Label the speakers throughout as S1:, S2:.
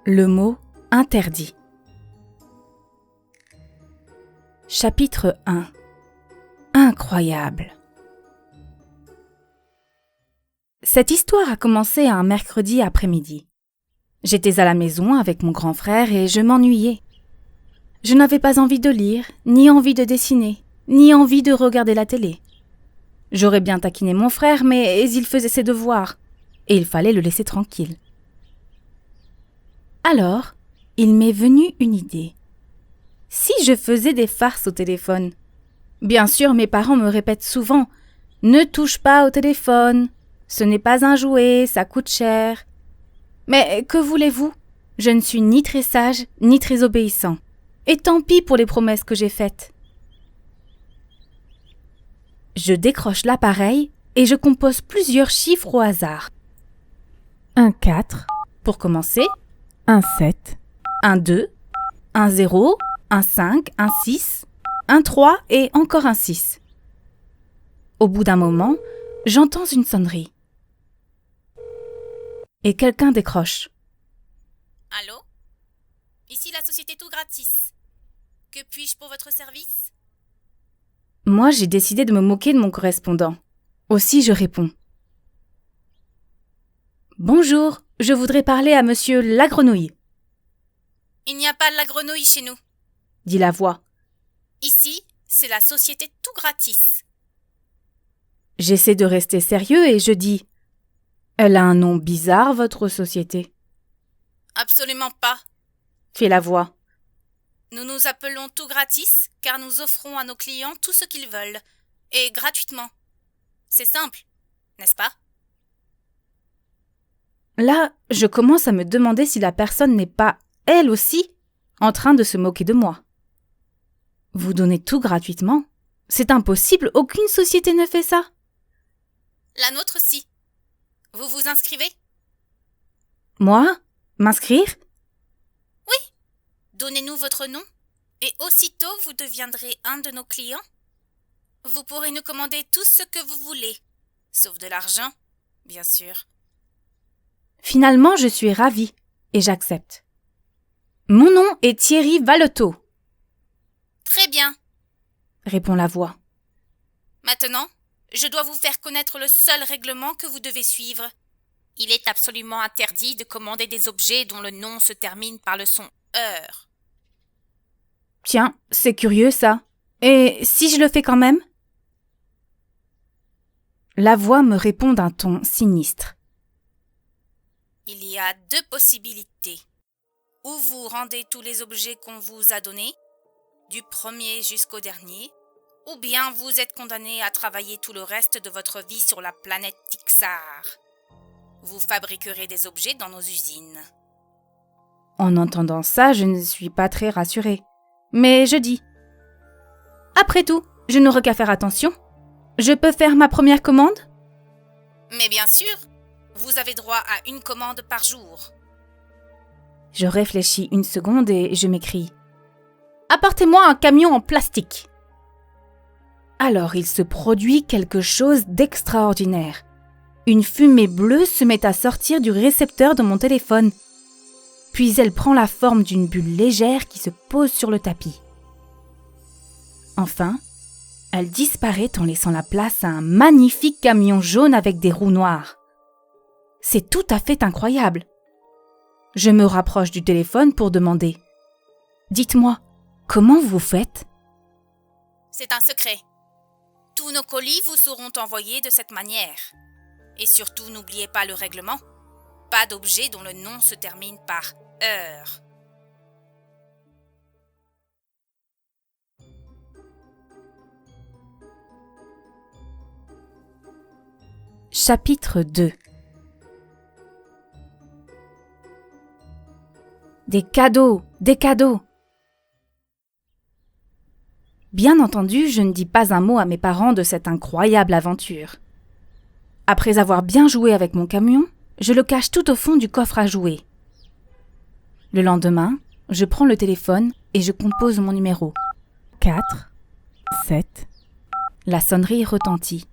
S1: Le mot interdit. Chapitre 1. Incroyable. Cette histoire a commencé un mercredi après-midi. J'étais à la maison avec mon grand frère et je m'ennuyais. Je n'avais pas envie de lire, ni envie de dessiner, ni envie de regarder la télé. J'aurais bien taquiné mon frère, mais il faisait ses devoirs, et il fallait le laisser tranquille. Alors, il m'est venu une idée. Si je faisais des farces au téléphone? Bien sûr, mes parents me répètent souvent « Ne touche pas au téléphone, ce n'est pas un jouet, ça coûte cher. » Mais que voulez-vous? Je ne suis ni très sage, ni très obéissant. Et tant pis pour les promesses que j'ai faites. Je décroche l'appareil et je compose plusieurs chiffres au hasard. Un 4, pour commencer. Un 7, un 2, un 0, un 5, un 6, un 3 et encore un 6. Au bout d'un moment, j'entends une sonnerie. Et quelqu'un décroche.
S2: Allô? Ici la société Tout Gratis. Que puis-je pour votre service?
S1: Moi, j'ai décidé de me moquer de mon correspondant. Aussi, je réponds. Bonjour, je voudrais parler à monsieur Lagrenouille.
S2: Il n'y a pas de la grenouille chez nous.
S1: Dit la voix.
S2: Ici, c'est la société Tout Gratis.
S1: J'essaie de rester sérieux et je dis « Elle a un nom bizarre, votre société. »
S2: Absolument pas.
S1: Fait la voix.
S2: Nous nous appelons Tout Gratis car nous offrons à nos clients tout ce qu'ils veulent. Et gratuitement. C'est simple, n'est-ce pas?
S1: Là, je commence à me demander si la personne n'est pas, elle aussi, en train de se moquer de moi. Vous donnez tout gratuitement? C'est impossible, aucune société ne fait ça.
S2: La nôtre, si. Vous vous inscrivez?
S1: Moi? M'inscrire?
S2: Oui. Donnez-nous votre nom et aussitôt vous deviendrez un de nos clients. Vous pourrez nous commander tout ce que vous voulez, sauf de l'argent, bien sûr.
S1: Finalement, je suis ravie et j'accepte. Mon nom est Thierry Valetot.
S2: Très bien,
S1: Répond la voix.
S2: Maintenant, je dois vous faire connaître le seul règlement que vous devez suivre. Il est absolument interdit de commander des objets dont le nom se termine par le son « heure ».
S1: Tiens, c'est curieux ça. Et si je le fais quand même? La voix me répond d'un ton sinistre.
S2: Il y a deux possibilités. Ou vous rendez tous les objets qu'on vous a donnés, du premier jusqu'au dernier, ou bien vous êtes condamné à travailler tout le reste de votre vie sur la planète Tixar. Vous fabriquerez des objets dans nos usines.
S1: En entendant ça, je ne suis pas très rassurée. Mais je dis. Après tout, je n'aurai qu'à faire attention. Je peux faire ma première commande?
S2: Mais bien sûr, vous avez droit à une commande par jour.
S1: Je réfléchis une seconde et je m'écrie. Apportez-moi un camion en plastique. Alors il se produit quelque chose d'extraordinaire. Une fumée bleue se met à sortir du récepteur de mon téléphone. Puis elle prend la forme d'une bulle légère qui se pose sur le tapis. Enfin, elle disparaît en laissant la place à un magnifique camion jaune avec des roues noires. C'est tout à fait incroyable. Je me rapproche du téléphone pour demander « Dites-moi, comment vous faites ?»
S2: C'est un secret. Tous nos colis vous seront envoyés de cette manière. Et surtout, n'oubliez pas le règlement. Pas d'objet dont le nom se termine par « heure ».
S1: Chapitre 2. Des cadeaux, des cadeaux. Bien entendu, je ne dis pas un mot à mes parents de cette incroyable aventure. Après avoir bien joué avec mon camion, je le cache tout au fond du coffre à jouets. Le lendemain, je prends le téléphone et je compose mon numéro. 4, 7. La sonnerie retentit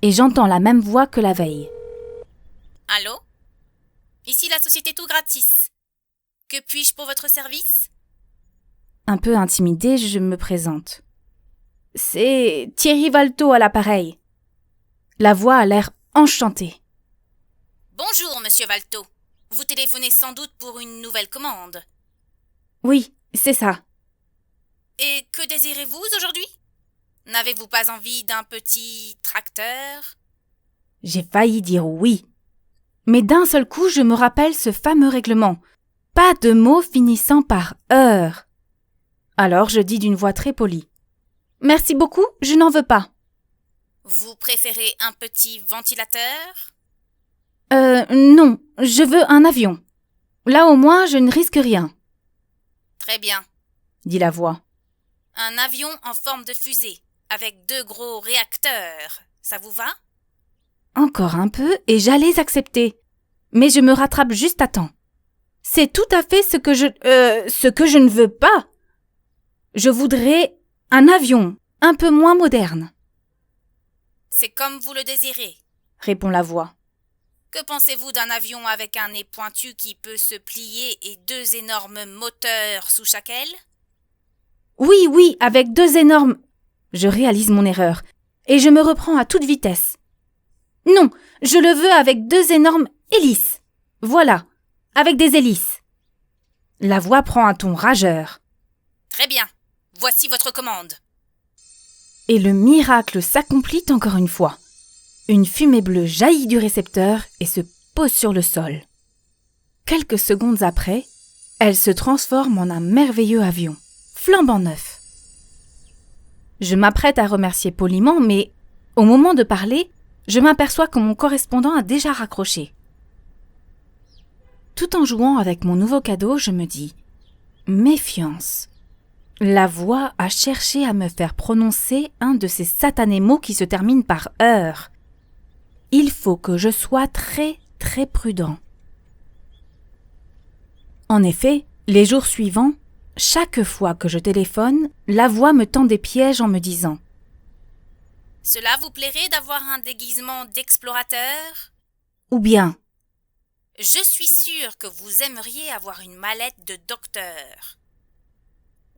S1: et j'entends la même voix que la veille.
S2: Allô? Ici la société Tout Gratis. Que puis-je pour votre service?
S1: Un peu intimidée, je me présente. C'est Thierry Valto à l'appareil. La voix a l'air enchantée.
S2: Bonjour, monsieur Valto. Vous téléphonez sans doute pour une nouvelle commande.
S1: Oui, c'est ça.
S2: Et que désirez-vous aujourd'hui? N'avez-vous pas envie d'un petit tracteur?
S1: J'ai failli dire oui. Mais d'un seul coup, je me rappelle ce fameux règlement. Pas de mots finissant par heure. Alors je dis d'une voix très polie. Merci beaucoup, je n'en veux pas.
S2: Vous préférez un petit ventilateur?
S1: Non, je veux un avion. Là au moins, je ne risque rien,
S2: Très bien.
S1: dit la voix.
S2: Un avion en forme de fusée, avec 2 gros réacteurs. Ça vous va?
S1: Encore un peu et j'allais accepter. Mais je me rattrape juste à temps. C'est tout à fait ce que je ne veux pas. Je voudrais un avion un peu moins moderne,
S2: C'est comme vous le désirez.
S1: répond la voix.
S2: Que pensez-vous d'un avion avec un nez pointu qui peut se plier et 2 énormes moteurs sous chaque aile?
S1: Oui, avec 2 énormes... Je réalise mon erreur et je me reprends à toute vitesse. Non, je le veux avec 2 énormes hélices. Voilà, avec des hélices. La voix prend un ton rageur.
S2: Très bien. Voici votre commande.
S1: Et le miracle s'accomplit encore une fois. Une fumée bleue jaillit du récepteur et se pose sur le sol. Quelques secondes après, elle se transforme en un merveilleux avion, flambant neuf. Je m'apprête à remercier poliment, mais au moment de parler, je m'aperçois que mon correspondant a déjà raccroché. Tout en jouant avec mon nouveau cadeau, je me dis « Méfiance ». La voix a cherché à me faire prononcer un de ces satanés mots qui se terminent par « heure ». Il faut que je sois très, très prudent. En effet, les jours suivants, chaque fois que je téléphone, la voix me tend des pièges en me disant
S2: « Cela vous plairait d'avoir un déguisement d'explorateur?
S1: ou bien
S2: Je suis sûre que vous aimeriez avoir une mallette de docteur.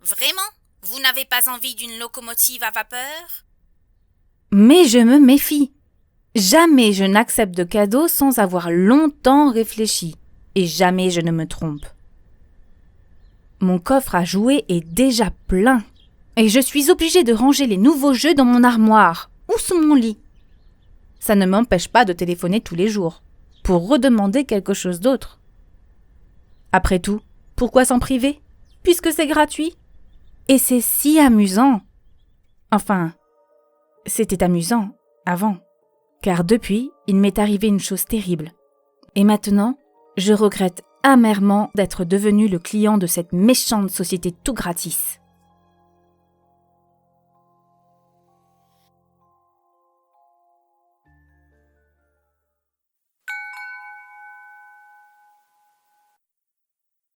S2: Vraiment? Vous n'avez pas envie d'une locomotive à vapeur?
S1: mais je me méfie. Jamais je n'accepte de cadeaux sans avoir longtemps réfléchi, et jamais je ne me trompe. Mon coffre à jouets est déjà plein, et je suis obligée de ranger les nouveaux jeux dans mon armoire ou sous mon lit. Ça ne m'empêche pas de téléphoner tous les jours, pour redemander quelque chose d'autre. Après tout, pourquoi s'en priver, puisque c'est gratuit? Et c'est si amusant. Enfin, c'était amusant avant. Car depuis, il m'est arrivé une chose terrible. Et maintenant, je regrette amèrement d'être devenu le client de cette méchante société tout gratis.